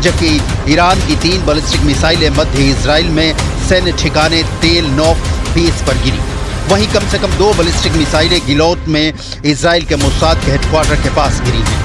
जबकि ईरान की 3 बैलिस्टिक मिसाइलें मध्य इजराइल में सैन्य ठिकाने तेल नौफ बेस पर गिरी। वहीं कम से कम 2 बैलिस्टिक मिसाइलें गिलोत में इजराइल के मोसाद के हेडक्वार्टर के पास गिरी हैं।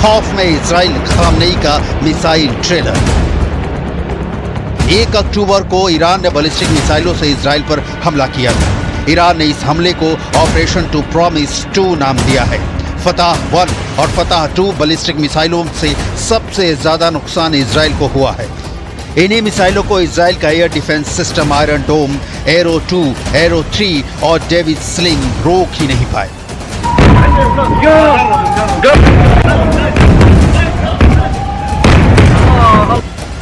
खौफ में इजराइल खामनेई का मिसाइल ट्रेलर। 1 अक्टूबर को ईरान ने बैलिस्टिक मिसाइलों से इजराइल पर हमला किया था। ईरान ने इस हमले को ऑपरेशन टू प्रॉमिस 2 नाम दिया है। फतह 1 और फतह 2 बैलिस्टिक मिसाइलों से सबसे ज्यादा नुकसान इजराइल को हुआ है। इन्हीं मिसाइलों को इजराइल का एयर डिफेंस सिस्टम आयरन डोम, एरो 2, एरो 3 और डेविड स्लिंग रोक ही नहीं पाए।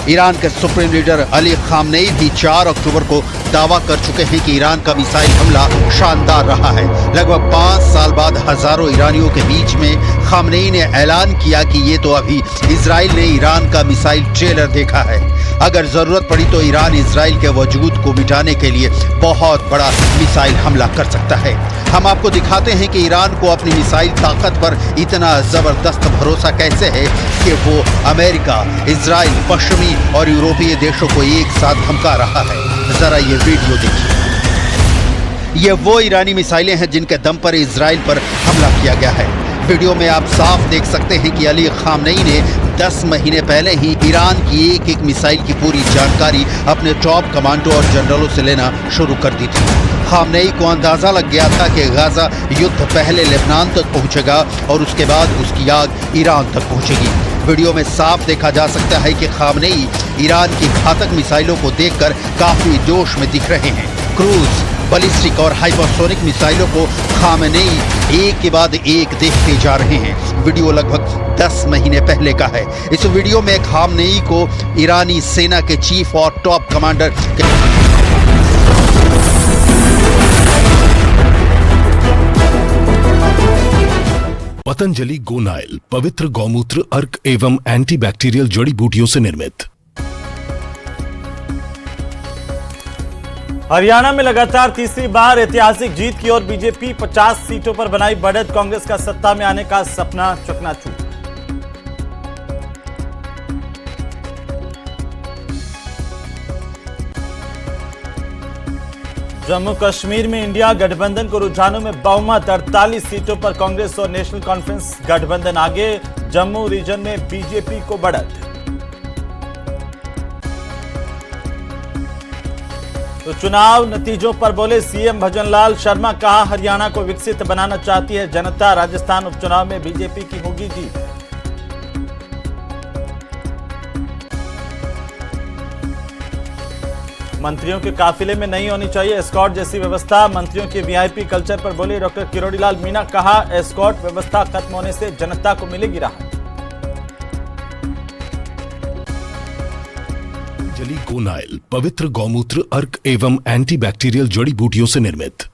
ईरान के सुप्रीम लीडर अली खामनेई भी 4 अक्टूबर को दावा कर चुके हैं कि ईरान का मिसाइल हमला शानदार रहा है। लगभग 5 साल बाद हजारों ईरानियों के बीच में खामनेई ने ऐलान किया कि ये तो अभी इजराइल ने ईरान का मिसाइल ट्रेलर देखा है। अगर जरूरत पड़ी तो ईरान इजराइल के वजूद को मिटाने के लिए बहुत बड़ा मिसाइल हमला कर सकता है। हम आपको दिखाते हैं कि ईरान को अपनी मिसाइल ताकत पर इतना जबरदस्त भरोसा कैसे है कि वो अमेरिका, इजराइल, पश्चिमी और यूरोपीय देशों को एक साथ धमका रहा है। जरा ये वीडियो देखिए। ये वो ईरानी मिसाइलें हैं जिनके दम पर इजराइल पर हमला किया गया है। वीडियो में आप साफ देख सकते हैं कि अली खामनेई ने 10 महीने पहले ही ईरान की एक मिसाइल की पूरी जानकारी अपने टॉप कमांडो और जनरलों से लेना शुरू कर दी थी। खामनेई को अंदाजा लग गया था कि गाजा युद्ध पहले लेबनान तक पहुंचेगा और उसके बाद उसकी आग ईरान तक पहुंचेगी। वीडियो में साफ देखा जा सकता है कि खामनेई ईरान की घातक मिसाइलों को देखकर काफी जोश में दिख रहे हैं। क्रूज, बैलिस्टिक और हाइपरसोनिक मिसाइलों को खामनेई एक के बाद एक देखते जा रहे हैं। वीडियो लगभग 10 महीने पहले का है। इस वीडियो में खामनेई को ईरानी सेना के चीफ और टॉप कमांडर पतंजलि गोनाइल पवित्र गौमूत्र, अर्क एवं एंटीबैक्टीरियल जड़ी बूटियों से निर्मित। हरियाणा में लगातार तीसरी बार ऐतिहासिक जीत की ओर बीजेपी 50 सीटों पर बनाई बढ़त, कांग्रेस का सत्ता में आने का सपना चकनाचूर। जम्मू कश्मीर में इंडिया गठबंधन को रुझानों में बहुमत, 48 सीटों पर कांग्रेस और नेशनल कॉन्फ्रेंस गठबंधन आगे, जम्मू रीजन में बीजेपी को बढ़त। तो चुनाव नतीजों पर बोले सीएम भजनलाल शर्मा, कहा हरियाणा को विकसित बनाना चाहती है जनता, राजस्थान उपचुनाव में बीजेपी की होगी जीत। मंत्रियों के काफिले में नहीं होनी चाहिए एस्कॉर्ट जैसी व्यवस्था, मंत्रियों के वीआईपी कल्चर पर बोले डॉक्टर किरोड़ी लाल मीणा, कहा एस्कॉर्ट व्यवस्था खत्म होने से जनता को मिलेगी राहत। पतंजलि गोनाइल पवित्र गौमूत्र, अर्क एवं एंटीबैक्टीरियल जड़ी बूटियों से निर्मित।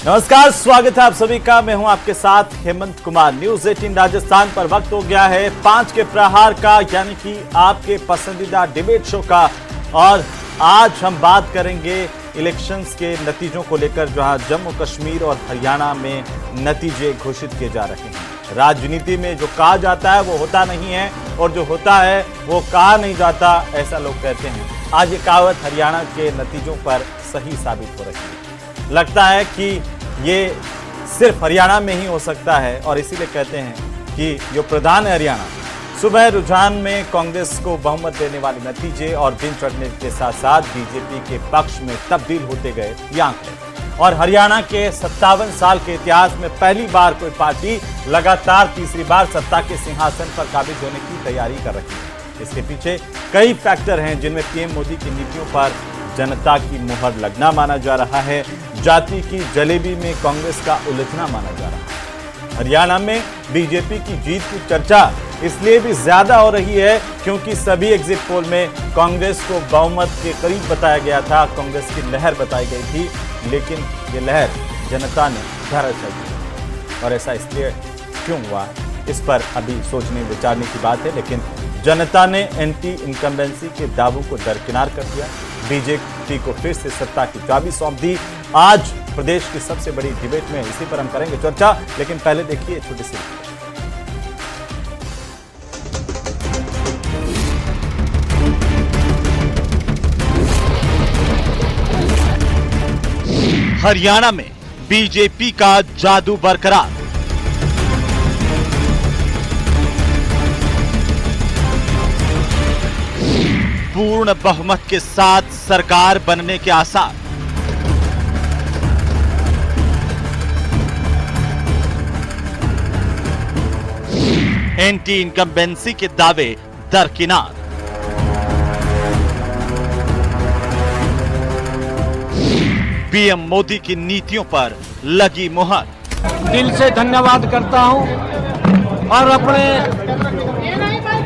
नमस्कार, स्वागत है आप सभी का। मैं हूं आपके साथ हेमंत कुमार। न्यूज 18 राजस्थान पर वक्त हो गया है 5 के प्रहार का, यानी कि आपके पसंदीदा डिबेट शो का। और आज हम बात करेंगे इलेक्शंस के नतीजों को लेकर, जहां जम्मू कश्मीर और हरियाणा में नतीजे घोषित किए जा रहे हैं। राजनीति में जो कहा जाता है वो होता नहीं है, और जो होता है वो कहा नहीं जाता, ऐसा लोग कहते हैं। आज ये कहावत हरियाणा के नतीजों पर सही साबित हो रही है। लगता है कि ये सिर्फ हरियाणा में ही हो सकता है, और इसीलिए कहते हैं कि जो प्रधान है हरियाणा, सुबह रुझान में कांग्रेस को बहुमत देने वाले नतीजे और दिन चढ़ने के साथ साथ बीजेपी के पक्ष में तब्दील होते गए ये आंकड़े। और हरियाणा के 57 साल के इतिहास में पहली बार कोई पार्टी लगातार तीसरी बार सत्ता के सिंहासन पर काबिज होने की तैयारी कर रही है। इसके पीछे कई फैक्टर हैं, जिनमें पीएम मोदी की नीतियों पर जनता की मुहर लगना माना जा रहा है, जाति की जलेबी में कांग्रेस का उलझना माना जा रहा है। हरियाणा में बीजेपी की जीत की चर्चा इसलिए भी ज्यादा हो रही है क्योंकि सभी एग्जिट पोल में कांग्रेस को बहुमत के करीब बताया गया था, कांग्रेस की लहर बताई गई थी, लेकिन ये लहर जनता ने धराशायी की। और ऐसा इसलिए क्यों हुआ, इस पर अभी सोचने विचारने की बात है, लेकिन जनता ने एंटी इनकम्बेंसी के दावों को दरकिनार कर दिया, बीजेपी को फिर से सत्ता की चाबी सौंप दी। आज प्रदेश की सबसे बड़ी डिबेट में इसी पर हम करेंगे चर्चा, लेकिन पहले देखिए छोटी सी। हरियाणा में बीजेपी का जादू बरकरार। पूर्ण बहुमत के साथ सरकार बनने के आसार। एंटी इनकम्बेंसी के दावे दरकिनार। पीएम मोदी की नीतियों पर लगी मुहर। दिल से धन्यवाद करता हूं और अपने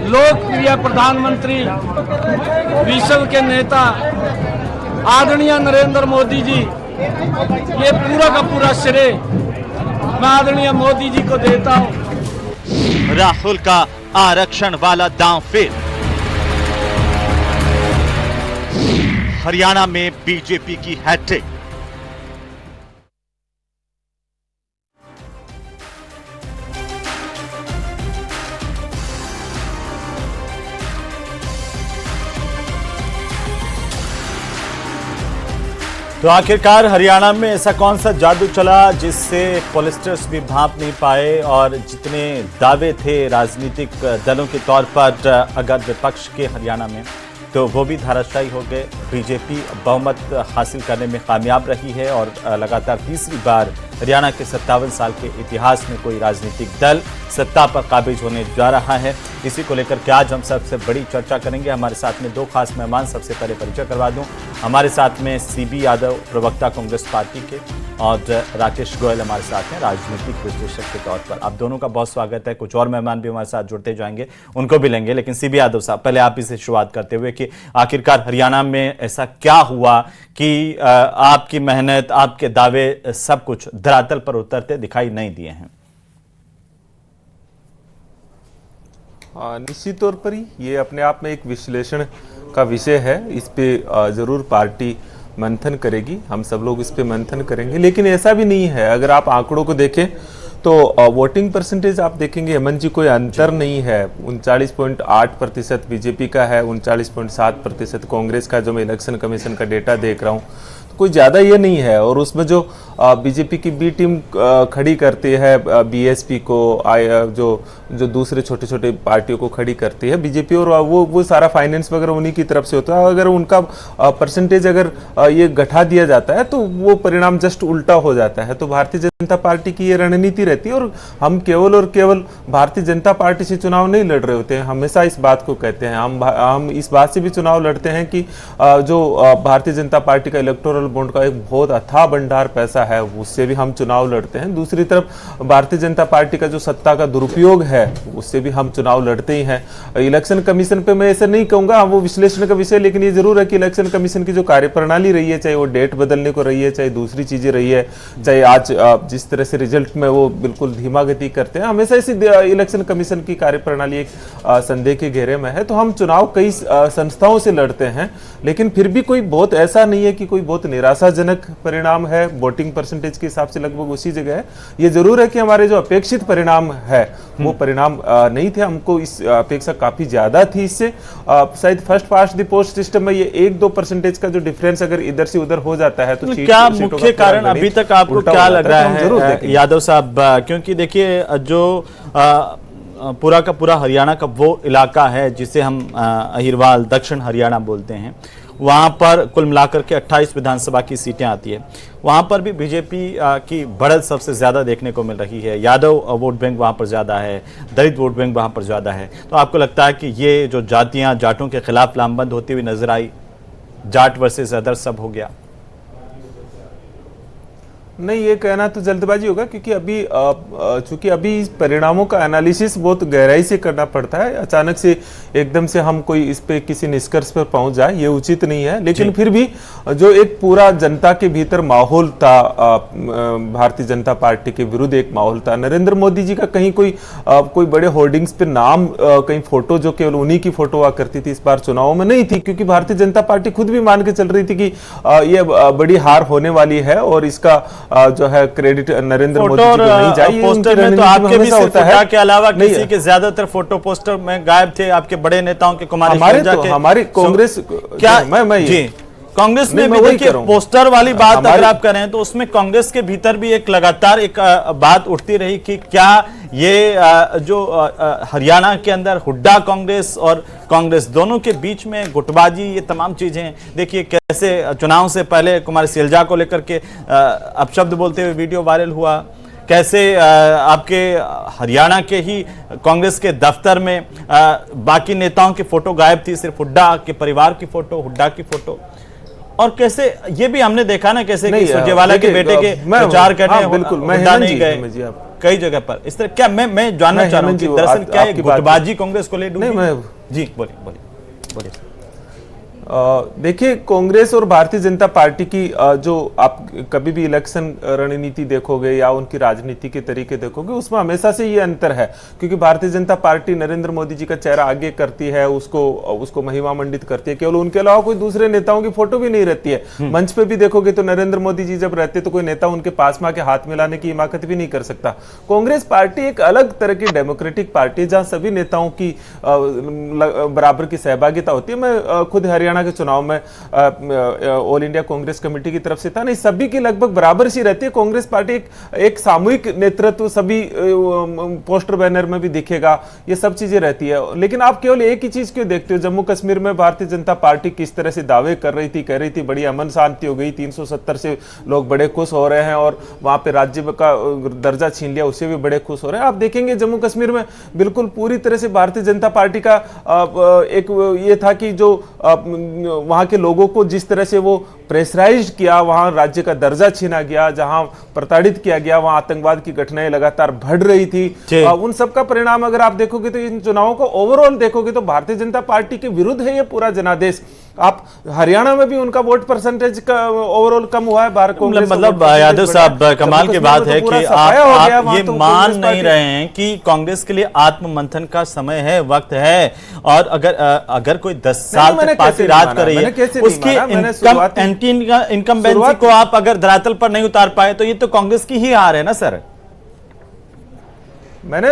लोकप्रिय प्रधानमंत्री, विश्व के नेता आदरणीय नरेंद्र मोदी जी, ये पूरा का पूरा श्रेय मैं आदरणीय मोदी जी को देता हूं। राहुल का आरक्षण वाला दांव फिर। हरियाणा में बीजेपी की हैट्रिक। तो आखिरकार हरियाणा में ऐसा कौन सा जादू चला जिससे पॉलिटिशियंस भी भांप नहीं पाए, और जितने दावे थे राजनीतिक दलों के तौर पर अगर विपक्ष के हरियाणा में, तो वो भी धराशायी हो गए। बीजेपी बहुमत हासिल करने में कामयाब रही है और लगातार तीसरी बार हरियाणा के 57 साल के इतिहास में कोई राजनीतिक दल सत्ता पर काबिज होने जा रहा है। इसी को लेकर के आज हम सबसे बड़ी चर्चा करेंगे। हमारे साथ में दो खास मेहमान, सबसे पहले परिचय करवा दूं। हमारे साथ में सीबी यादव, प्रवक्ता कांग्रेस पार्टी के, और राकेश गोयल हमारे साथ हैं, राजनीतिक विश्लेषक के तौर पर। आप दोनों का बहुत स्वागत है। कुछ और मेहमान भी हमारे साथ जुड़ते जाएंगे, उनको भी लेंगे, लेकिन सीबी यादव साहब, पहले आप इसे शुरुआत करते हुए कि आखिरकार हरियाणा में ऐसा क्या हुआ कि आपकी मेहनत, आपके दावे सब कुछ धरातल पर उतरते दिखाई नहीं दिए हैं। निश्चित तौर पर ही ये अपने आप में एक विश्लेषण का विषय है। इस पे जरूर पार्टी मंथन करेगी, हम सब लोग इस पे मंथन करेंगे, लेकिन ऐसा भी नहीं है। अगर आप आंकड़ों को देखें तो वोटिंग परसेंटेज आप देखेंगे हेमंत जी, कोई अंतर नहीं है। 39.8% बीजेपी का है, 39.7% कांग्रेस का, जो मैं इलेक्शन कमीशन का डेटा देख रहा हूँ, कोई ज़्यादा ये नहीं है। और उसमें जो बीजेपी की बी टीम खड़ी करती है बीएसपी को, जो दूसरे छोटे छोटे पार्टियों को खड़ी करती है बीजेपी, और वो सारा फाइनेंस वगैरह उन्हीं की तरफ से होता है। अगर उनका परसेंटेज अगर ये घटा दिया जाता है तो वो परिणाम जस्ट उल्टा हो जाता है। तो भारतीय जनता पार्टी की ये रणनीति रहती है, और हम केवल और केवल भारतीय जनता पार्टी से चुनाव नहीं लड़ रहे होते हैं, हमेशा इस बात को कहते हैं। हम इस बात से भी चुनाव लड़ते हैं कि जो भारतीय जनता पार्टी का इलेक्टोरल बॉन्ड का एक बहुत अथाह भंडार पैसा है, उससे भी हम चुनाव लड़ते हैं। दूसरी तरफ भारतीय जनता पार्टी का जो सत्ता का दुरुपयोग है, उससे भी हम चुनाव लड़ते ही हैं। इलेक्शन कमीशन पे मैं ऐसा नहीं कहूंगा, वो विश्लेषण का विषय, लेकिन ये जरूर है कि इलेक्शन कमीशन की जो कार्यप्रणाली रही है, चाहे वो डेट बदलने को रही है, चाहे दूसरी चीजें रही है, चाहे आज जिस तरह से रिजल्ट में वो बिल्कुल धीमा गति करते हैं, हमेशा इसी इलेक्शन कमीशन की कार्यप्रणाली एक संदेह के घेरे में है। तो हम चुनाव कई संस्थाओं से लड़ते हैं, लेकिन फिर भी कोई बहुत ऐसा नहीं है कि कोई बहुत निराशाजनक परिणाम है। वोटिंग परसेंटेज के हिसाब से लगभग उसी जगह है। ये जरूर है कि हमारे जो अपेक्षित परिणाम है वो परिणाम नहीं थे, हमको इस अपेक्षा काफी ज्यादा थी। इससे शायद first past the post system में ये 1-2% का जो डिफरेंस अगर इधर से उधर हो जाता है, तो क्या मुख्य कारण अभी तक आपको क्या लग रहा है यादव साहब? क्योंकि देखिए, जो पूरा का पूरा हरियाणा का वो इलाका है जिसे हम अहिरवाल दक्षिण हरियाणा बोलते हैं, वहां पर कुल मिलाकर के 28 विधानसभा की सीटें आती है। वहां पर भी बीजेपी की बढ़त सबसे ज्यादा देखने को मिल रही है। यादव वोट बैंक वहां पर ज्यादा है, दलित वोट बैंक वहां पर ज्यादा है। तो आपको लगता है कि ये जो जातियां जाटों के खिलाफ लामबंद होती हुई नजर आई, जाट वर्सेस अदर सब हो गया? नहीं, ये कहना तो जल्दबाजी होगा, क्योंकि अभी चूंकि अभी इस परिणामों का एनालिसिस बहुत गहराई से करना पड़ता है। अचानक से एकदम से हम कोई इस पे किसी निष्कर्ष पर पहुंच जाए ये उचित नहीं है। लेकिन फिर भी जो एक पूरा जनता के भीतर माहौल था, भारतीय जनता पार्टी के विरुद्ध एक माहौल था, नरेंद्र मोदी जी का कहीं कोई बड़े होर्डिंग्स पे नाम, कहीं फोटो जो केवल उन्हीं की फोटो हुआ करती थी, इस बार चुनाव में नहीं थी, क्योंकि भारतीय जनता पार्टी खुद भी मान के चल रही थी कि ये बड़ी हार होने वाली है और इसका जो है क्रेडिट नरेंद्र मोदी जी को नहीं जाए। पोस्टर में तो आपके भी सिर्फ फोटो के अलावा किसी के ज्यादातर फोटो पोस्टर में गायब थे, आपके बड़े नेताओं के, कुमारी शैलजा के, हमारी कांग्रेस क्या जी कांग्रेस में भी देखिए पोस्टर वाली बात अगर आप करें तो उसमें कांग्रेस के भीतर भी एक लगातार एक बात उठती रही कि क्या ये जो हरियाणा के अंदर हुड्डा कांग्रेस और कांग्रेस दोनों के बीच में गुटबाजी, ये तमाम चीजें देखिए कैसे चुनाव से पहले कुमारी शैलजा को लेकर के अपशब्द बोलते हुए वीडियो वायरल हुआ, कैसे आपके हरियाणा के ही कांग्रेस के दफ्तर में बाकी नेताओं की फोटो गायब थी, सिर्फ हुड्डा के परिवार की फोटो, हुड्डा की फोटो, और कैसे ये भी हमने देखा ना कैसे कि सुरजेवाला के बेटे के प्रचार करने बिल्कुल हुड्डा नहीं गए कई जगह पर इस तरह। क्या मैं जानना चाह रहा हूँ कि दरअसल क्या ये गुटबाजी कांग्रेस को ले डूबी? जी बोलिए। देखिए, कांग्रेस और भारतीय जनता पार्टी की जो आप कभी भी इलेक्शन रणनीति देखोगे या उनकी राजनीति के तरीके देखोगे, उसमें हमेशा से ये अंतर है, क्योंकि भारतीय जनता पार्टी नरेंद्र मोदी जी का चेहरा आगे करती है, उसको महिमा मंडित करती है, केवल उनके अलावा कोई दूसरे नेताओं की फोटो भी नहीं रहती है। मंच पे भी देखोगे तो नरेंद्र मोदी जी जब रहते तो कोई नेता उनके पास में आके हाथ मिलाने की हिमाकत भी नहीं कर सकता। कांग्रेस पार्टी एक अलग तरह की डेमोक्रेटिक पार्टी है, जहां सभी नेताओं की बराबर की सहभागिता होती है। मैं खुद हरियाणा के चुनाव में ऑल इंडिया कांग्रेस कमेटी की तरफ से था, नहीं सभी की लगभग बराबर सी रहती है। कांग्रेस पार्टी एक सामूहिक नेतृत्व सभी पोस्टर बैनर में भी दिखेगा, ये सब चीजें रहती है। लेकिन आप केवल एक ही चीज क्यों देखते हो? जम्मू कश्मीर में भारतीय जनता पार्टी किस तरह से दावे कर रही थी, कह रही थी बड़ी अमन शांति हो गई, 370 से लोग बड़े खुश हो रहे हैं और वहां पे राज्य का दर्जा छीन लिया, उससे भी बड़े खुश हो रहे हैं। आप देखेंगे जम्मू कश्मीर में बिल्कुल पूरी तरह से भारतीय जनता पार्टी का एक ये था कि जो वहां के लोगों को जिस तरह से वो प्रेशराइज किया, वहां राज्य का दर्जा छीना गया, जहां प्रताड़ित किया गया, वहां आतंकवाद की घटनाएं लगातार बढ़ रही थी, उन सब का परिणाम अगर आप देखोगे तो इन चुनावों को ओवरऑल देखोगे तो भारतीय जनता पार्टी के विरुद्ध है ये पूरा जनादेश। आप हरियाणा में भी उनका वोट परसेंटेज का ओवरऑल कम हुआ है। मतलब यादव साहब कमाल की बात है कि आप ये मान नहीं रहे हैं कि कांग्रेस के लिए आत्ममंथन का समय है, वक्त है, और अगर कोई 10 साल तक पार्टी राज कर रही है, उसकी इनकम्बेंसी को आप अगर धरातल पर नहीं उतार पाए तो ये तो कांग्रेस की ही हार है ना सर। मैंने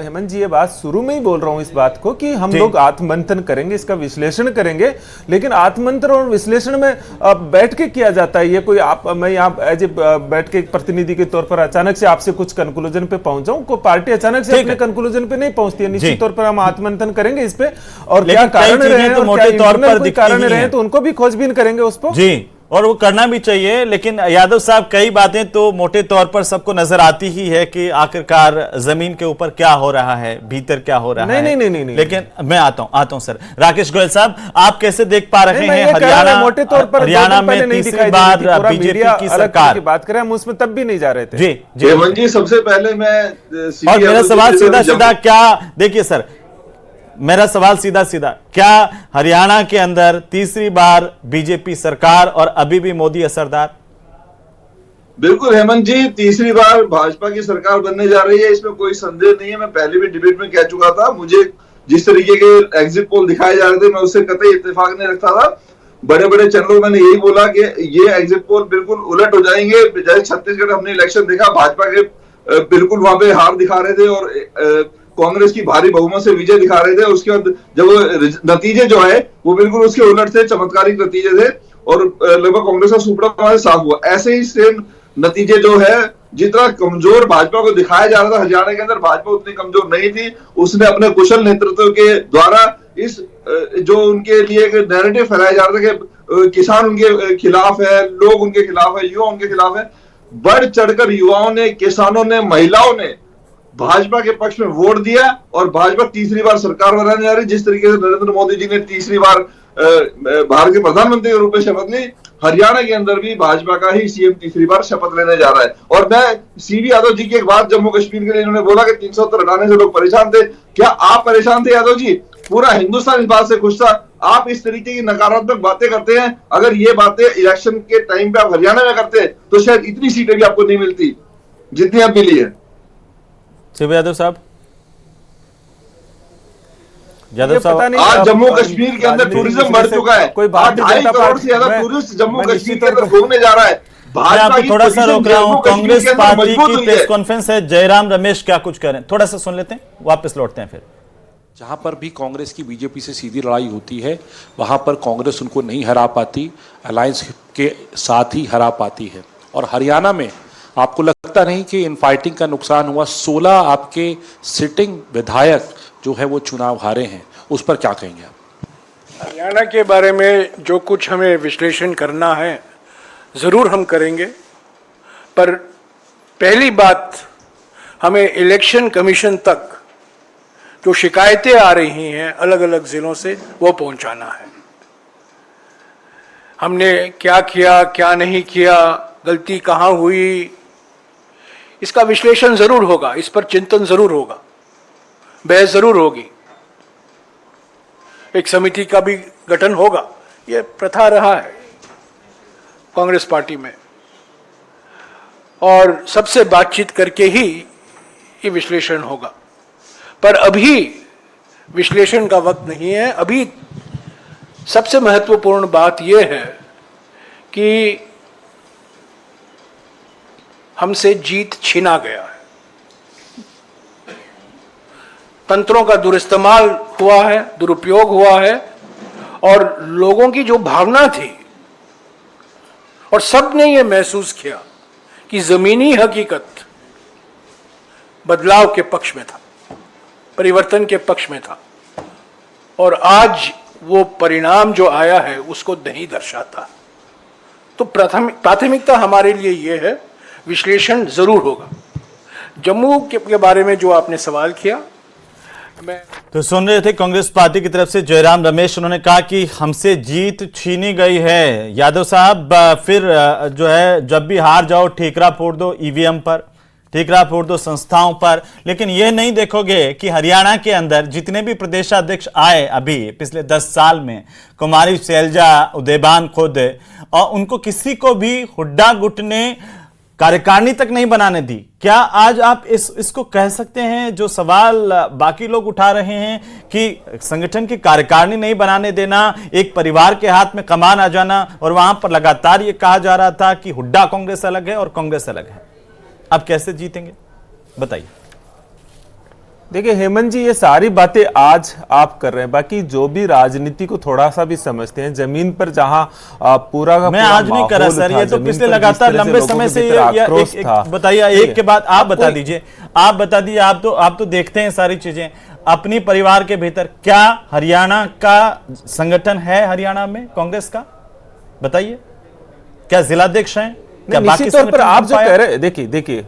हेमंत जी ये बात शुरू में ही बोल रहा हूं इस बात को कि हम लोग आत्ममंथन करेंगे, इसका विश्लेषण करेंगे, लेकिन आत्ममंथन और विश्लेषण में बैठ के किया जाता है। ये कोई मैं यहाँ एज ए बैठ के एक प्रतिनिधि के तौर पर अचानक से आपसे कुछ कंक्लूजन पे पहुंच जाऊं, कोई पार्टी अचानक से अपने कंक्लूजन पे नहीं पहुंचती है। निश्चित तौर पर हम आत्ममंथन करेंगे इस पे, और क्या कारण रहे तो उनको भी खोजबीन करेंगे उस पर जी, और वो करना भी चाहिए। लेकिन यादव साहब कई बातें तो मोटे तौर पर सबको नजर आती ही है कि आखिरकार जमीन के ऊपर क्या हो रहा है, भीतर क्या हो रहा है। नहीं। लेकिन मैं आता हूं सर। राकेश गोयल साहब, आप कैसे देख पा रहे हैं हरियाणा में तीसरी बार बीजेपी की सरकार की बात करें, हम उसमें तब भी नहीं जा रहे थे। जी सबसे पहले मैं और मेरा सवाल सीधा क्या देखिए सर, मेरा सवाल सीधा क्या हरियाणा के अंदर तीसरी बार बीजेपी सरकार और अभी भी मोदी असरदार? बिल्कुल हेमंत जी, तीसरी बार भाजपा की सरकार बनने जा रही है, इसमें कोई संदेह नहीं है। मैं पहले भी डिबेट में कह चुका था, मुझे जिस तरीके के एग्जिट पोल दिखाए जा रहे थे मैं उससे कतई इत्तेफाक नहीं रखता था। बड़े बड़े चैनलों मैंने यही बोला कि ये एग्जिट पोल बिल्कुल उलट हो जाएंगे। जैसे छत्तीसगढ़ हमने इलेक्शन देखा, भाजपा के बिल्कुल वहां पे हार दिखा रहे थे और कांग्रेस की भारी बहुमत से विजय दिखा रहे थे। उसके बाद जब नतीजे जो है वो बिल्कुल उसके उलट थे, चमत्कारिक नतीजे थे और लगभग कांग्रेस का सुपड़ा साफ हुआ। ऐसे ही सेम नतीजे जो है, जितना कमजोर भाजपा को दिखाया जा रहा था हरियाणा के अंदर, भाजपा उतनी कमजोर नहीं थी। उसने अपने कुशल नेतृत्व के द्वारा इस जो उनके लिए एक नैरेटिव फैलाया जा रहा था कि किसान उनके खिलाफ है, लोग उनके खिलाफ है, युवा उनके खिलाफ है, बढ़ चढ़कर युवाओं ने, किसानों ने, महिलाओं ने भाजपा के पक्ष में वोट दिया और भाजपा तीसरी बार सरकार बनाने जा रही। जिस तरीके से नरेंद्र मोदी जी ने तीसरी बार भारत के प्रधानमंत्री के रूप में शपथ ली, हरियाणा के अंदर भी भाजपा का ही सीएम तीसरी बार शपथ लेने जा रहा है। और मैं सीवी यादव जी की एक बात जम्मू कश्मीर के लिए, इन्होंने बोला कि 370 हटाने से लोग परेशान थे। क्या आप परेशान थे यादव जी? पूरा हिंदुस्तान इस बात से खुश था। आप इस तरीके की नकारात्मक बातें करते हैं, अगर ये बातें इलेक्शन के टाइम पे आप हरियाणा में करते तो शायद इतनी सीटें भी आपको नहीं मिलती जितनी अब मिली है। शिव यादव साहब, आज जम्मू कश्मीर के अंदर टूरिज्म बढ़ चुका है। कोई 2.5 करोड़ से ज्यादा टूरिस्ट जम्मू कश्मीर के अंदर घूमने जा रहा है। मैं आपको थोड़ा सा रोक रहा हूं। कांग्रेस पार्टी की प्रेस कॉन्फ्रेंस है, जयराम रमेश क्या कुछ कह रहे हैं, थोड़ा सा सुन लेते हैं, वापस लौटते हैं फिर। जहां पर भी कांग्रेस की बीजेपी से सीधी लड़ाई होती है, वहां पर कांग्रेस उनको नहीं हरा पाती, अलायंस के साथ ही हरा पाती है। और हरियाणा में आपको लगता नहीं कि इनफाइटिंग का नुकसान हुआ? 16 आपके सिटिंग विधायक जो है वो चुनाव हारे हैं, उस पर क्या कहेंगे आप? हरियाणा के बारे में जो कुछ हमें विश्लेषण करना है ज़रूर हम करेंगे, पर पहली बात, हमें इलेक्शन कमीशन तक जो शिकायतें आ रही हैं अलग अलग ज़िलों से, वो पहुंचाना है। हमने क्या किया, क्या नहीं किया, गलती कहाँ हुई, इसका विश्लेषण ज़रूर होगा, इस पर चिंतन ज़रूर होगा, बहस ज़रूर होगी, एक समिति का भी गठन होगा। ये प्रथा रहा है कांग्रेस पार्टी में, और सबसे बातचीत करके ही ये विश्लेषण होगा। पर अभी विश्लेषण का वक्त नहीं है। अभी सबसे महत्वपूर्ण बात यह है कि हमसे जीत छीना गया है, तंत्रों का दुरुइस्तेमाल हुआ है, दुरुपयोग हुआ है, और लोगों की जो भावना थी, और सबने ये महसूस किया कि जमीनी हकीकत बदलाव के पक्ष में था, परिवर्तन के पक्ष में था, और आज वो परिणाम जो आया है उसको नहीं दर्शाता। तो प्राथमिकता हमारे लिए ये है, विश्लेषण जरूर होगा। जम्मू के बारे में जो आपने सवाल किया, तो सुन रहे थे कांग्रेस पार्टी की तरफ से जयराम रमेश, उन्होंने कहा कि हमसे जीत छीनी गई है। यादव साहब, फिर जो है जब भी हार जाओ ठीकरा फोड़ दो ईवीएम पर, ठीकरा फोड़ दो संस्थाओं पर, लेकिन यह नहीं देखोगे कि हरियाणा के अंदर जितने भी प्रदेशाध्यक्ष आए अभी पिछले 10 साल में, कुमारी शैलजा, उदयभान खुद, और उनको किसी को भी हुड्डा गुट ने कार्यकारिणी तक नहीं बनाने दी। क्या आज आप इसको कह सकते हैं, जो सवाल बाकी लोग उठा रहे हैं कि संगठन की कार्यकारिणी नहीं बनाने देना, एक परिवार के हाथ में कमान आ जाना, और वहां पर लगातार ये कहा जा रहा था कि हुड्डा कांग्रेस अलग है और कांग्रेस अलग है, अब कैसे जीतेंगे बताइए? देखिए हेमंत जी, ये सारी बातें आज आप कर रहे हैं, बाकी जो भी राजनीति को थोड़ा सा भी समझते हैं, जमीन पर जहां पूरा का मैं आज नहीं करा सर, ये तो पिछले लगातार लंबे समय से बताइए, एक के बाद आप बता दीजिए, आप बता दीजिए, आप तो देखते हैं सारी चीजें अपनी परिवार के भीतर। क्या हरियाणा का संगठन है, हरियाणा में कांग्रेस का, बताइए, क्या जिलाध्यक्ष हैं, क्या बाकी तौर पर आप जो कह रहे हैं, देखिए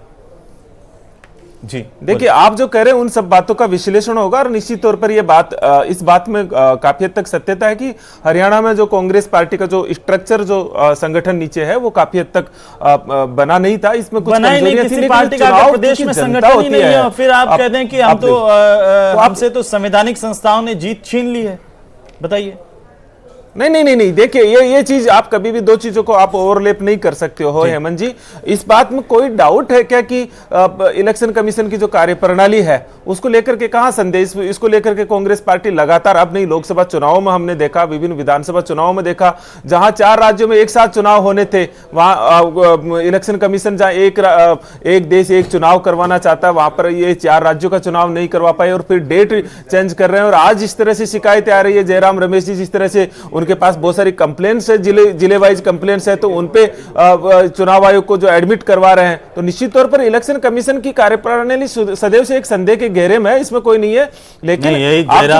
जी, देखिए आप जो कह रहे हैं उन सब बातों का विश्लेषण होगा, और निश्चित तौर पर ये बात, इस बात में काफी हद तक सत्यता है कि हरियाणा में जो कांग्रेस पार्टी का जो स्ट्रक्चर, जो संगठन नीचे है, वो काफी हद तक बना नहीं था। इसमें कुछ कमजोरियां थी, लेकिन चुनाव प्रदेश में संगठन ही नहीं है, फिर आप कहते हैं कि हमसे तो संवैधानिक संस्थाओं ने जीत छीन ली है, बताइए। नहीं, देखिए ये चीज आप कभी भी दो चीजों को आप ओवरलैप नहीं कर सकते हो हेमंत जी। इस बात में कोई डाउट है क्या कि इलेक्शन कमीशन की जो कार्यप्रणाली है उसको लेकर के कहां संदेश, इसको लेकर के कांग्रेस पार्टी लगातार, अब नहीं लोकसभा चुनावों में हमने देखा, विभिन्न विधानसभा चुनावों में देखा, जहां 4 राज्यों में एक साथ चुनाव होने थे, वहां इलेक्शन कमीशन जहां एक देश एक चुनाव करवाना चाहता है, वहां पर ये 4 राज्यों का चुनाव नहीं करवा पाए, और फिर डेट चेंज कर रहे हैं। और आज इस तरह से शिकायतें आ रही है, जयराम रमेश जी जिस तरह से उनके पास बहुत सारी कंप्लेंट्स है, जिले वाइज कंप्लेंट्स है, तो उनपे चुनाव आयोग को जो एडमिट करवा रहे हैं, तो निश्चित तौर पर इलेक्शन कमीशन की कार्यप्रणाली सदैव से एक संदेह के घेरे में है, इसमें कोई नहीं है। लेकिन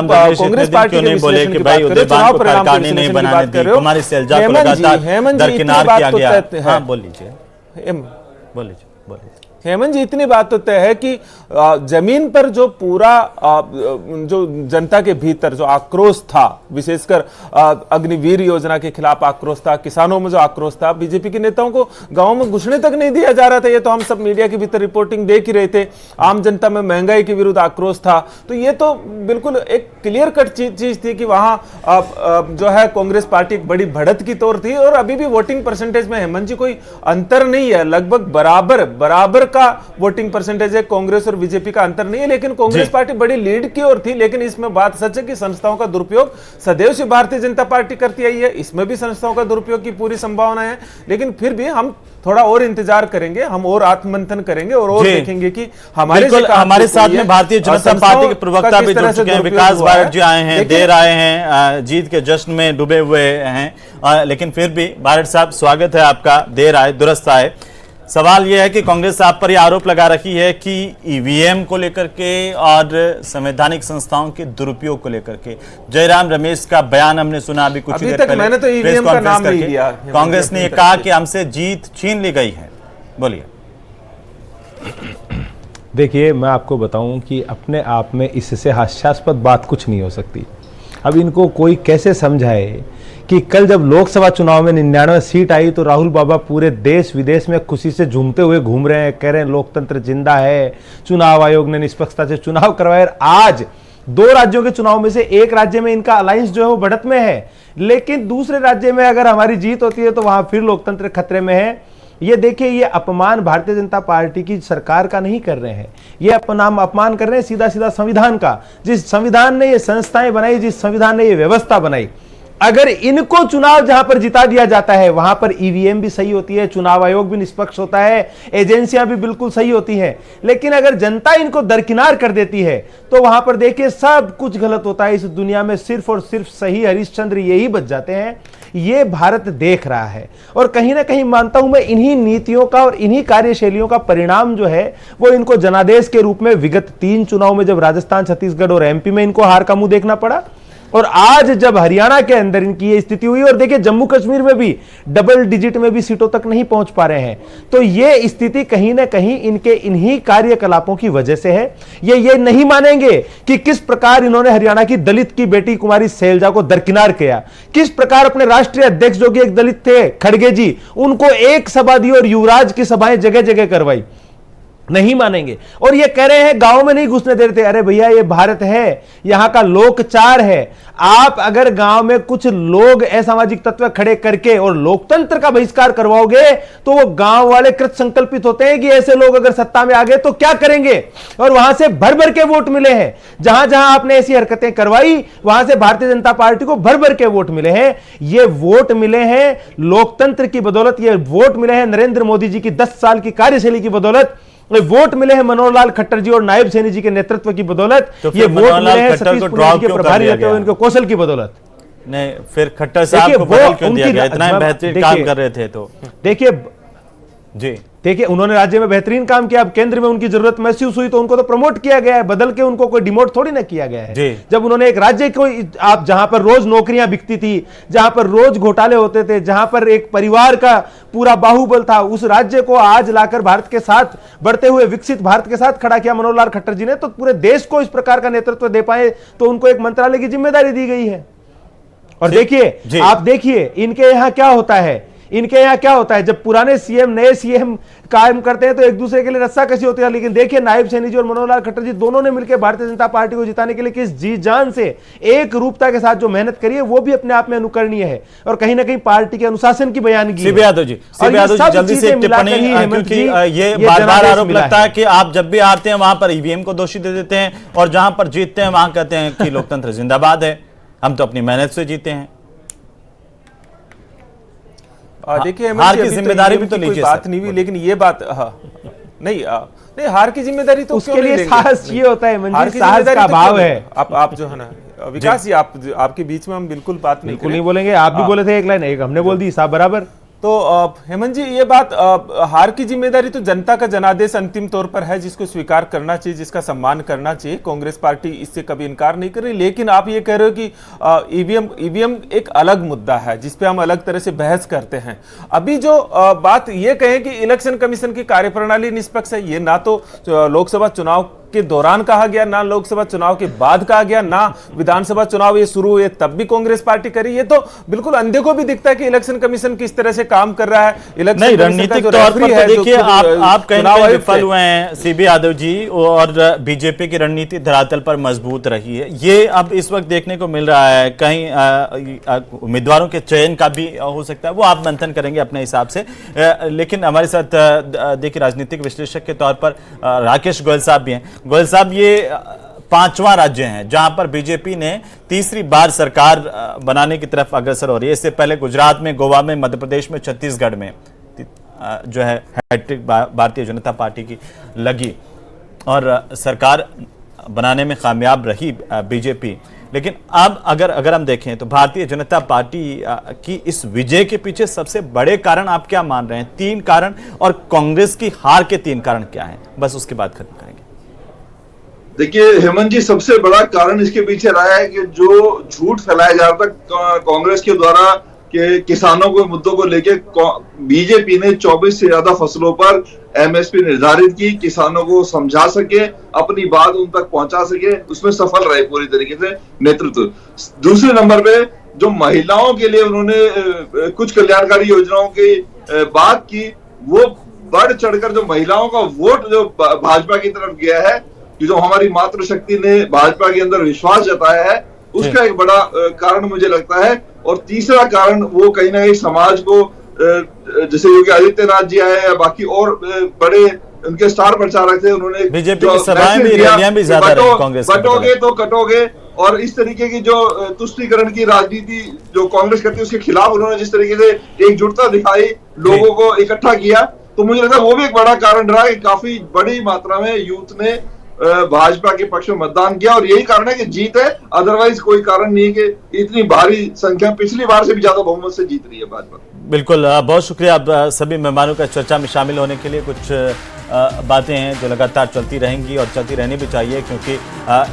कांग्रेस पार्टी नहीं बोले कि भाई उदयभान को कार्यकारिणी नहीं बनाने दी, कुमारी शैलजा को लगातार दरकिनार किया गया। हाँ बोल लीजिए, बोल लीजिए। हेमंत जी, इतनी बात तो तय है कि जमीन पर जो पूरा जो जनता के भीतर जो आक्रोश था, विशेषकर अग्निवीर योजना के खिलाफ आक्रोश था, किसानों में जो आक्रोश था, बीजेपी के नेताओं को गांव में घुसने तक नहीं दिया जा रहा था। ये तो हम सब मीडिया के भीतर रिपोर्टिंग देख ही रहे थे। आम जनता में महंगाई के विरुद्ध आक्रोश था। तो ये तो बिल्कुल एक क्लियर कट चीज थी कि वहां जो है कांग्रेस पार्टी एक बड़ी बढ़त की तौर थी। और अभी भी वोटिंग परसेंटेज में हेमंत जी कोई अंतर नहीं है, लगभग बराबर का वोटिंग परसेंटेज है। कांग्रेस और बीजेपी का अंतर नहीं है, लेकिन कांग्रेस पार्टी बड़ी लीड की ओर थी। लेकिन इसमें बात सच है कि संस्थाओं का दुरुपयोग सदैव से भारतीय जनता पार्टी करती आई है। इसमें भी संस्थाओं का दुरुपयोग की पूरी संभावना है। लेकिन फिर भी हम थोड़ा और इंतजार करेंगे, हम और आत्ममंथन करेंगे और देखेंगे कि हमारे साथ में भारतीय जनता पार्टी के प्रवक्ता भी जुड़ चुके हैं। विकास भारत जी आए हैं, देर आए हैं, जीत के जश्न में डूबे हुए हैं, लेकिन फिर भी भारत साहब स्वागत है आपका, देर आए दुरुस्त आए। सवाल यह है कि कांग्रेस आप पर यह आरोप लगा रखी है कि ईवीएम को लेकर के और संवैधानिक संस्थाओं के दुरुपयोग को लेकर के। जयराम रमेश का बयान हमने सुना अभी कुछ देर पहले, मैंने तो ईवीएम का नाम नहीं लिया। कांग्रेस ने कहा कि हमसे जीत छीन ली गई है। बोलिए। देखिए, मैं आपको बताऊं कि अपने आप में इससे हास्यास्पद बात कुछ नहीं हो सकती। अब इनको कोई कैसे समझाए कि कल जब लोकसभा चुनाव में 99 सीट आई तो राहुल बाबा पूरे देश विदेश में खुशी से झूमते हुए घूम रहे हैं, कह रहे हैं लोकतंत्र जिंदा है, चुनाव आयोग ने निष्पक्षता से चुनाव करवाए। आज 2 राज्यों के चुनाव में से एक राज्य में इनका अलायंस जो है वो बढ़त में है, लेकिन दूसरे राज्य में अगर हमारी जीत होती है तो वहां फिर लोकतंत्र खतरे में है। ये देखिए, ये अपमान भारतीय जनता पार्टी की सरकार का नहीं कर रहे हैं, ये अपमान कर रहे हैं सीधा सीधा संविधान का। जिस संविधान ने ये संस्थाएं बनाई, जिस संविधान ने ये व्यवस्था बनाई, अगर इनको चुनाव जहां पर जिता दिया जाता है वहां पर ईवीएम भी सही होती है, चुनाव आयोग भी निष्पक्ष होता है, एजेंसियां भी बिल्कुल सही होती हैं। लेकिन अगर जनता इनको दरकिनार कर देती है तो वहां पर देखिए सब कुछ गलत होता है। इस दुनिया में सिर्फ और सिर्फ सही हरिश्चंद्र यही बच जाते हैं। ये भारत देख रहा है और कहीं ना कहीं मानता हूं मैं इन्हीं नीतियों का और इन्हीं कार्यशैलियों का परिणाम जो है वो इनको जनादेश के रूप में विगत 3 चुनाव में, जब राजस्थान, छत्तीसगढ़ और एमपी में इनको हार का मुंह देखना पड़ा, और आज जब हरियाणा के अंदर इनकी ये स्थिति हुई, और देखिए जम्मू कश्मीर में भी डबल डिजिट में भी सीटों तक नहीं पहुंच पा रहे हैं, तो ये स्थिति कहीं ना कहीं इनके इन्हीं कार्यकलापों की वजह से है। ये नहीं मानेंगे कि किस प्रकार इन्होंने हरियाणा की दलित की बेटी कुमारी सैलजा को दरकिनार किया, किस प्रकार अपने राष्ट्रीय अध्यक्ष जो कि एक दलित थे खड़गे जी, उनको एक सभा दी और युवराज की सभाएं जगह जगह करवाई। नहीं मानेंगे और ये कह रहे हैं गांव में नहीं घुसने दे रहे थे। अरे भैया, ये भारत है, यहां का लोकचार है। आप अगर गांव में कुछ लोग असामाजिक तत्व खड़े करके और लोकतंत्र का बहिष्कार करवाओगे तो वो गांव वाले कृत संकल्पित होते हैं कि ऐसे लोग अगर सत्ता में आ गए तो क्या करेंगे, और वहां से भर भर के वोट मिले हैं। जहां जहां आपने ऐसी हरकतें करवाई वहां से भारतीय जनता पार्टी को भर भर के वोट मिले हैं। ये वोट मिले हैं लोकतंत्र की बदौलत, ये वोट मिले हैं नरेंद्र मोदी जी की 10 साल की कार्यशैली की बदौलत, वोट मिले हैं मनोहर लाल खट्टर जी और नायब सैनी जी के नेतृत्व की बदौलत, तो ये वोट मिले हैं सतीश पुनिया जी के प्रभारी रहते हुए उनके कौशल की बदौलत। नहीं, फिर खट्टर साहब को बदल क्यों दिया गया? इतना बेहतरीन काम कर रहे थे तो देखिए उन्होंने राज्य में बेहतरीन काम किया। अब केंद्र में उनकी जरूरत महसूस हुई तो उनको तो प्रमोट किया गया है, बदल के उनको कोई डिमोट थोड़ी ना किया गया है। जब उन्होंने एक राज्य को, आप जहां पर रोज नौकरियां बिकती थी, जहां पर रोज घोटाले होते थे, जहां पर एक परिवार का पूरा बाहुबल था, उस राज्य को आज लाकर भारत के साथ बढ़ते हुए विकसित भारत के साथ खड़ा किया मनोहर लाल खट्टर जी ने, तो पूरे देश को इस प्रकार का नेतृत्व दे पाए तो उनको एक मंत्रालय की जिम्मेदारी दी गई है। और देखिए, आप देखिए इनके यहां क्या होता है, इनके यहां क्या होता है, जब पुराने सीएम नए सीएम कायम करते हैं तो एक दूसरे के लिए रस्साकसी होती है। लेकिन देखिए नायब सैनी जी और मनोहर लाल खट्टर जी दोनों ने मिलकर भारतीय जनता पार्टी को जिताने के लिए किस जी जान से एक रूपता के साथ जो मेहनत करी है वो भी अपने आप में अनुकरणीय है और कहीं ना कहीं पार्टी के अनुशासन की बयानगी। सीबी यादव जी जल्दी से टिप्पणी, क्योंकि ये बार-बार आरोप लगता है कि आप जब भी हारते हैं वहां पर ईवीएम को दोषी दे देते हैं और जहां पर जीतते हैं वहां कहते हैं कि लोकतंत्र जिंदाबाद है, हम तो अपनी मेहनत से जीते हैं। देखिए हार की जिम्मेदारी भी तो लीजिए, बात नहीं हुई, लेकिन ये बात नहीं हार की जिम्मेदारी तो उसके लिए साहस ये होता है, साहस का भाव है। आप जो है ना विकास जी, आपके बीच में हम बिल्कुल बात नहीं बोलेंगे। आप भी बोले थे एक लाइन, एक हमने बोल दी, साहब बराबर। तो हेमंत जी, ये बात हार की जिम्मेदारी तो जनता का जनादेश अंतिम तौर पर है, जिसको स्वीकार करना चाहिए, जिसका सम्मान करना चाहिए। कांग्रेस पार्टी इससे कभी इनकार नहीं कर रही, लेकिन आप ये कह रहे हो कि ईवीएम एक अलग मुद्दा है जिस पे हम अलग तरह से बहस करते हैं। अभी जो बात ये कहें कि इलेक्शन कमीशन की कार्यप्रणाली निष्पक्ष है, ये ना तो लोकसभा चुनाव के दौरान कहा गया, ना लोकसभा चुनाव के बाद कहा गया, ना विधानसभा चुनाव ये शुरू हुए तब भी कांग्रेस पार्टी करी। ये तो बिल्कुल अंधे को भी दिखता है कि इलेक्शन कमीशन किस तरह से काम कर रहा है। इलेक्शन नहीं, रणनीतिक तौर पर तो देखिए आप कहीं ना कहीं विफल हुए हैं सीबी यादव जी, और बीजेपी की रणनीति धरातल पर मजबूत रही है। ये अब इस वक्त देखने को मिल रहा है, कहीं उम्मीदवारों के चयन का भी हो सकता है, वो आप मंथन करेंगे अपने हिसाब से। लेकिन हमारे साथ देखिए राजनीतिक विश्लेषक के तौर पर राकेश गोयल साहब भी हैं। गोयल साहब, ये 5वां राज्य है जहां पर बीजेपी ने तीसरी बार सरकार बनाने की तरफ अग्रसर हो रही है। इससे पहले गुजरात में, गोवा में, मध्य प्रदेश में, छत्तीसगढ़ में जो है हैट्रिक भारतीय जनता पार्टी की लगी और सरकार बनाने में कामयाब रही बीजेपी। लेकिन अब अगर हम देखें तो भारतीय जनता पार्टी की इस विजय के पीछे सबसे बड़े कारण आप क्या मान रहे हैं? 3 कारण, और कांग्रेस की हार के 3 कारण क्या हैं? बस उसके बाद खत्म करेंगे। देखिए हेमंत जी, सबसे बड़ा कारण इसके पीछे रहा है कि जो झूठ फैलाया जा रहा था कांग्रेस के द्वारा कि किसानों के मुद्दों को लेके, बीजेपी ने 24 से ज्यादा फसलों पर एमएसपी निर्धारित की, किसानों को समझा सके, अपनी बात उन तक पहुंचा सके, उसमें सफल रहे पूरी तरीके से नेतृत्व। दूसरे नंबर पे जो महिलाओं के लिए उन्होंने कुछ कल्याणकारी योजनाओं की बात की, वो बढ़ चढ़कर जो महिलाओं का वोट जो भाजपा की तरफ गया है, जो हमारी मातृशक्ति ने भाजपा के अंदर विश्वास जताया है, उसका एक बड़ा कारण मुझे लगता है। और तीसरा कारण वो कहीं ना कहीं समाज को, जैसे योगी आदित्यनाथ जी आए या बाकी और बड़े उनके स्टार प्रचारक थे, उन्होंने बीजेपी की सभाएं भी, रैलियां भी ज्यादा रही कांग्रेस की। बटोगे तो कटोगे, और इस तरीके की जो तुष्टीकरण की राजनीति जो कांग्रेस करती है उसके खिलाफ उन्होंने जिस तरीके से एकजुटता दिखाई, लोगों को इकट्ठा किया, तो मुझे लगता है वो भी एक बड़ा कारण रहा कि काफी बड़ी मात्रा में यूथ ने भाजपा के पक्ष में मतदान किया, और यही कारण है कि जीत है। अदरवाइज कोई कारण नहीं है कि इतनी भारी संख्या, पिछली बार से भी ज्यादा बहुमत से जीत रही है भाजपा। बिल्कुल, बहुत शुक्रिया आप सभी मेहमानों का चर्चा में शामिल होने के लिए। कुछ बातें हैं जो लगातार चलती रहेंगी और चलती रहनी भी चाहिए, क्योंकि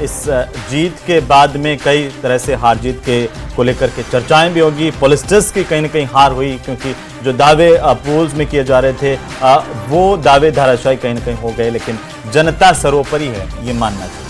इस जीत के बाद में कई तरह से हार जीत के को लेकर के चर्चाएं भी होगी। पॉलिटिक्स की कहीं ना कहीं हार हुई, क्योंकि जो दावे पोल्स में किए जा रहे थे वो दावे धाराशायी कहीं ना कहीं हो गए, लेकिन जनता सर्वोपरि है, ये मानना चाहिए।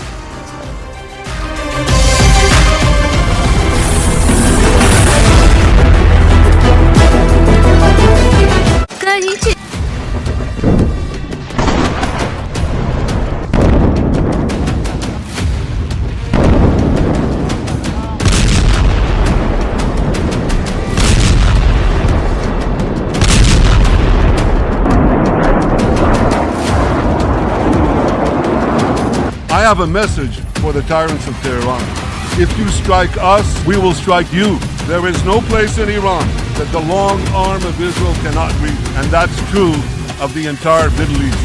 I have a message for the tyrants of Tehran. If you strike us, we will strike you. There is no place in Iran that the long arm of Israel cannot reach, and that's true of the entire Middle East.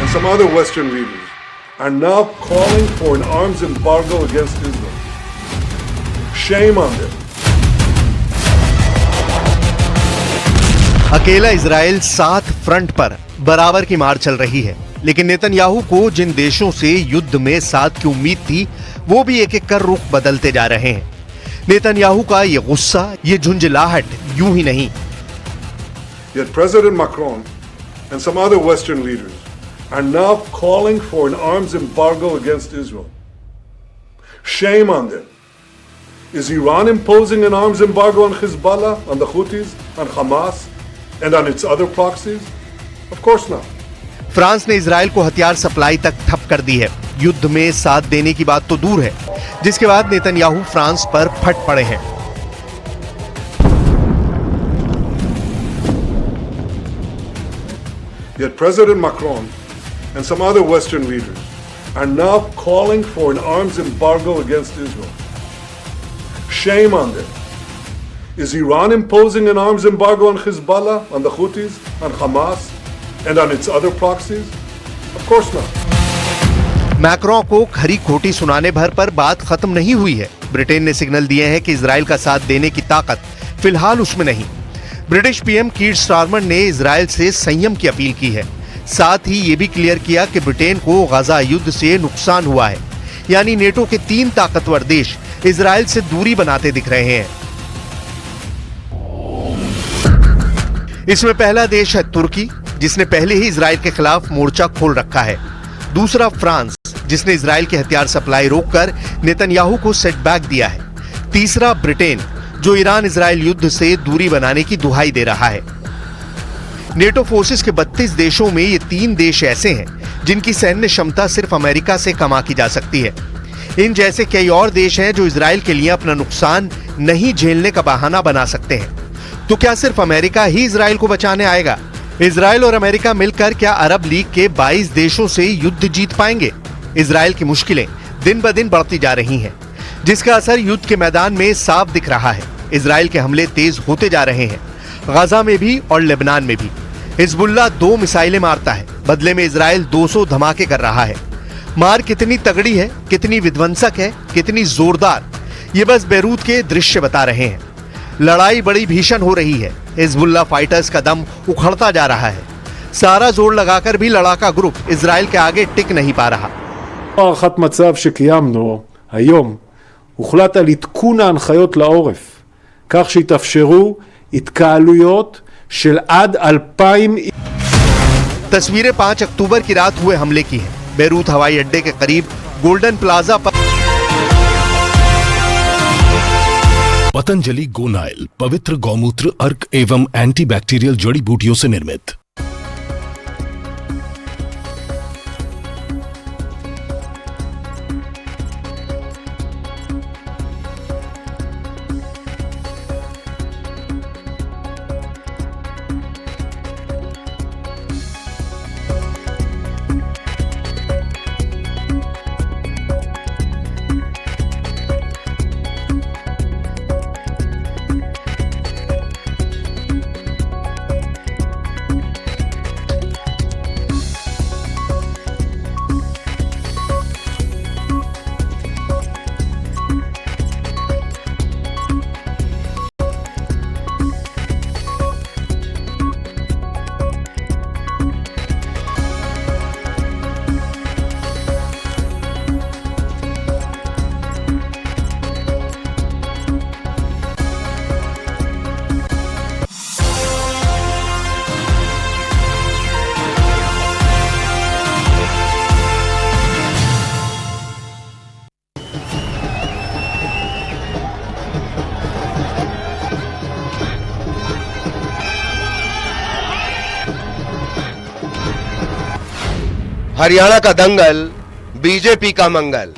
And some other Western leaders are now calling for an arms embargo against Israel. Shame on them. अकेला Israel 7 front पर बराबर की मार चल रही है, लेकिन Netanyahu को जिन देशों से युद्ध में साथ की उम्मीद थी, वो भी एक एक कर रुख बदलते जा रहे हैं। नेतन्याहू का ये गुस्सा, ये झुंझलाहट यूं ही नहीं। Yet President Macron and some other Western leaders are now calling for an arms embargo against Israel. Shame on them. Is Iran imposing an arms embargo on Hezbollah, on the Houthis, on Hamas, and on its other proxies? Of course not. France ने Israel को हथियार supply तक ठप कर दी है। युद्ध में साथ देने की बात तो दूर है, जिसके बाद नेतन्याहू फ्रांस पर फट पड़े हैं। Yet President Macron and some other Western leaders are now calling for an arms embargo against Israel. Shame on them. Is Iran imposing an arms embargo on Hezbollah, on the Houthis, on Hamas, and on its other proxies? Of course not. Macron को खरी खोटी सुनाने भर पर बात खत्म नहीं हुई है। ब्रिटेन ने सिग्नल दिए हैं कि इजराइल का साथ देने की ताकत फिलहाल उसमें नहीं। ब्रिटिश पीएम कीर स्टारमर ने इजराइल से संयम की अपील की है। साथ ही ये भी क्लियर किया कि ब्रिटेन को गजा युद्ध से नुकसान हुआ है, यानी नेटो के 3 ताकतवर देश इजराइल से दूरी बनाते दिख रहे हैं। इसमें पहला देश है तुर्की, जिसने पहले ही इजराइल के खिलाफ मोर्चा खोल रखा है। दूसरा फ्रांस, जिसने इजराइल के हथियार सप्लाई रोककर नेतन्याहू को सेटबैक दिया है। तीसरा ब्रिटेन, जो ईरान इजराइल युद्ध से दूरी बनाने की दुहाई दे रहा है। नेटो फोर्सेस के 32 देशों में ये 3 देश ऐसे हैं जिनकी सैन्य क्षमता सिर्फ अमेरिका से कम आंकी जा सकती है। इन जैसे कई और देश हैं जो इजराइल के लिए अपना नुकसान नहीं झेलने का बहाना बना सकते हैं। तो क्या सिर्फ अमेरिका ही इजराइल को बचाने आएगा? इजराइल और अमेरिका मिलकर क्या अरब लीग के 22 देशों से युद्ध जीत पाएंगे? इजराइल की मुश्किलें दिन ब दिन बढ़ती जा रही हैं, जिसका असर युद्ध के मैदान में साफ दिख रहा है। इजराइल के हमले तेज होते जा रहे हैं, गजा में भी और लेबनान में भी। हिजबुल्लाह 2 मिसाइलें मारता है, बदले में इजराइल 200 धमाके कर रहा है। मार कितनी तगड़ी है, कितनी विध्वंसक है, कितनी जोरदार, ये बस बैरूत के दृश्य बता रहे हैं। लड़ाई बड़ी भीषण हो रही है। हिजबुल्लाह फाइटर्स का दम उखड़ता जा रहा है। सारा जोर लगाकर भी लड़ाका ग्रुप इजराइल के आगे टिक नहीं पा रहा। הערכת מצב שקיימנו היום הוחלט על עדכון ההנחיות לעורף כך שיתאפשרו התקהלויות של עד 2,000। तस्वीरें 5 अक्टूबर की रात हुए हमले की हैं। बैरूत हवाई अड्डे के करीब गोल्डन प्लाजा पर पतंजलि गोनाइल पवित्र गौमूत्र अर्क एवं एंटीबैक्टीरियल जड़ी बूटियों से निर्मित। हरियाणा का दंगल, बीजेपी का मंगल।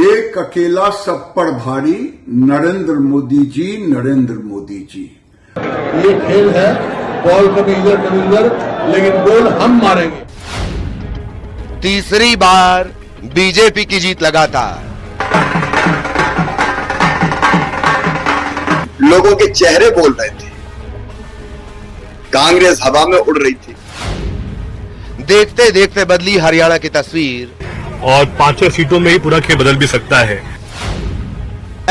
एक अकेला सब पर भारी, नरेंद्र मोदी जी, नरेंद्र मोदी जी। ये खेल है, बॉल कभी इधर लेकिन गोल हम मारेंगे। तीसरी बार बीजेपी की जीत लगातार। लोगों के चेहरे बोल रहे थे, कांग्रेस हवा में उड़ रही थी। देखते देखते बदली हरियाणा की तस्वीर, और 5 सीटों में ही पूरा खेल बदल भी सकता है।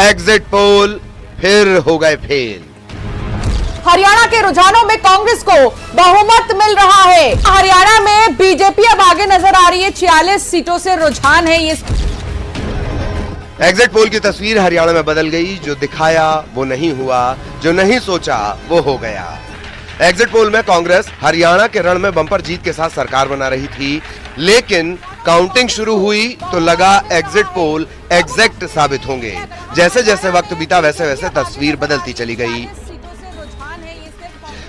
एग्जिट पोल फिर हो गए फेल। हरियाणा के रुझानों में कांग्रेस को बहुमत मिल रहा है। हरियाणा में बीजेपी अब आगे नजर आ रही है, 46 सीटों से रुझान है ये। एग्जिट पोल की तस्वीर हरियाणा में बदल गई। जो दिखाया वो नहीं हुआ, जो नहीं सोचा वो हो गया। एग्जिट पोल में कांग्रेस हरियाणा के रण में बम्पर जीत के साथ सरकार बना रही थी, लेकिन काउंटिंग शुरू हुई तो लगा एग्जिट पोल एग्जैक्ट साबित होंगे। जैसे जैसे वक्त बीता वैसे वैसे तस्वीर बदलती चली गई।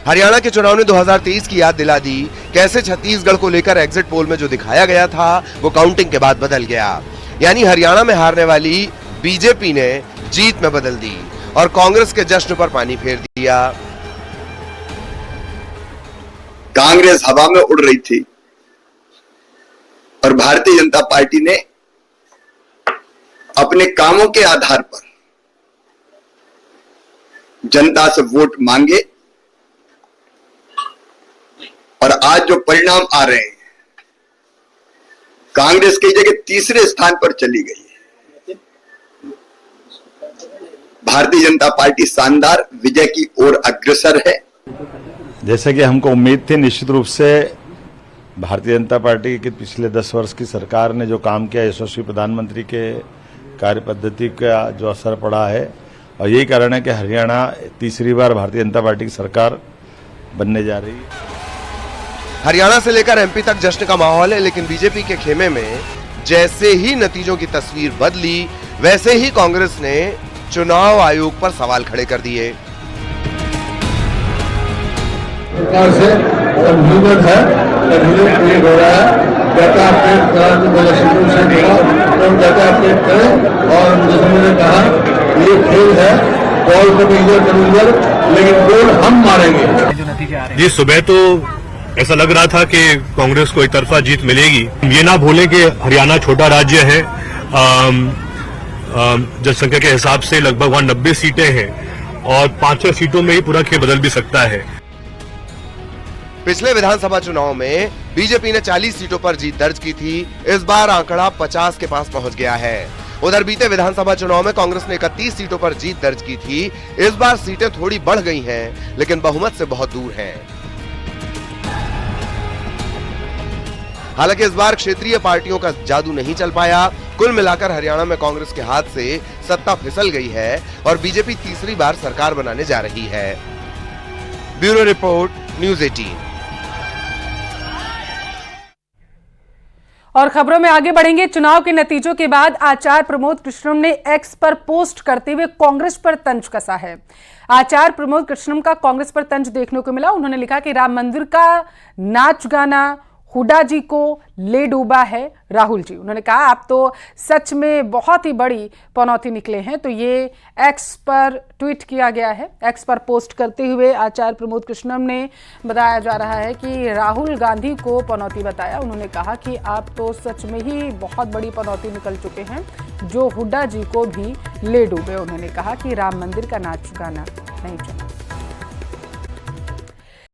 हरियाणा के चुनाव ने 2023 की याद दिला दी। कैसे छत्तीसगढ़ को लेकर एग्जिट पोल में जो दिखाया गया था वो काउंटिंग के बाद बदल गया। यानी हरियाणा में हारने वाली बीजेपी ने जीत में बदल दी और कांग्रेस के जश्न पर पानी फेर दिया। कांग्रेस हवा में उड़ रही थी और भारतीय जनता पार्टी ने अपने कामों के आधार पर जनता से वोट मांगे और आज जो परिणाम आ रहे हैं, कांग्रेस की जगह तीसरे स्थान पर चली गई है। भारतीय जनता पार्टी शानदार विजय की ओर अग्रसर है। जैसे कि हमको उम्मीद थी, निश्चित रूप से भारतीय जनता पार्टी की पिछले 10 वर्ष की सरकार ने जो काम किया, यशस्वी प्रधानमंत्री के कार्य पद्धति का जो असर पड़ा है, और यही कारण है कि हरियाणा तीसरी बार भारतीय जनता पार्टी की सरकार बनने जा रही है। हरियाणा से लेकर एमपी तक जश्न का माहौल है, लेकिन बीजेपी के खेमे में जैसे ही नतीजों की तस्वीर बदली, वैसे ही कांग्रेस ने चुनाव आयोग पर सवाल खड़े कर दिए। सरकार से कंफ्यूजन है, कंफ्यूजन क्रिएट हो रहा है। डाटा अपडेट करा तो पहले शुरू से देखा तो डाटा अपडेट करें, और जैसे मैंने कहा ये खेल है, बॉल कभी इधर कभी उधर, लेकिन गोल हम मारेंगे। जी, सुबह तो ऐसा लग रहा था कि कांग्रेस को एक तरफा जीत मिलेगी। ये ना भूलें कि हरियाणा छोटा राज्य है, जनसंख्या के हिसाब से लगभग वहां 90 सीटें हैं, और 5-6 सीटों में ही पूरा खेल बदल भी सकता है। पिछले विधानसभा चुनाव में बीजेपी ने 40 सीटों पर जीत दर्ज की थी। इस बार आंकड़ा 50 के पास पहुंच गया है। उधर बीते विधानसभा चुनाव में कांग्रेस ने 31 सीटों पर जीत दर्ज की थी। इस बार सीटें थोड़ी बढ़ गई हैं, लेकिन बहुमत से बहुत दूर हैं। हालांकि इस बार क्षेत्रीय पार्टियों का जादू नहीं चल पाया। कुल मिलाकर हरियाणा में कांग्रेस के हाथ से सत्ता फिसल गई है और बीजेपी तीसरी बार सरकार बनाने जा रही है। Bureau report, news 18। और खबरों में आगे बढ़ेंगे। चुनाव के नतीजों के बाद आचार्य प्रमोद कृष्णम ने एक्स पर पोस्ट करते हुए कांग्रेस पर तंज कसा है। आचार्य प्रमोद कृष्णम का कांग्रेस पर तंज देखने को मिला। उन्होंने लिखा कि राम मंदिर का नाच गाना हुड्डा जी को ले डूबा है राहुल जी। उन्होंने कहा आप तो सच में बहुत ही बड़ी पनौती निकले हैं। तो ये एक्स पर ट्वीट किया गया है। एक्स पर पोस्ट करते हुए आचार्य प्रमोद कृष्णम ने बताया जा रहा है कि राहुल गांधी को पनौती बताया। उन्होंने कहा कि आप तो सच में ही बहुत बड़ी पनौती निकल चुके हैं, जो हुड्डा जी को भी ले डूबे। उन्होंने कहा कि राम मंदिर का नाच गाना नहीं चला।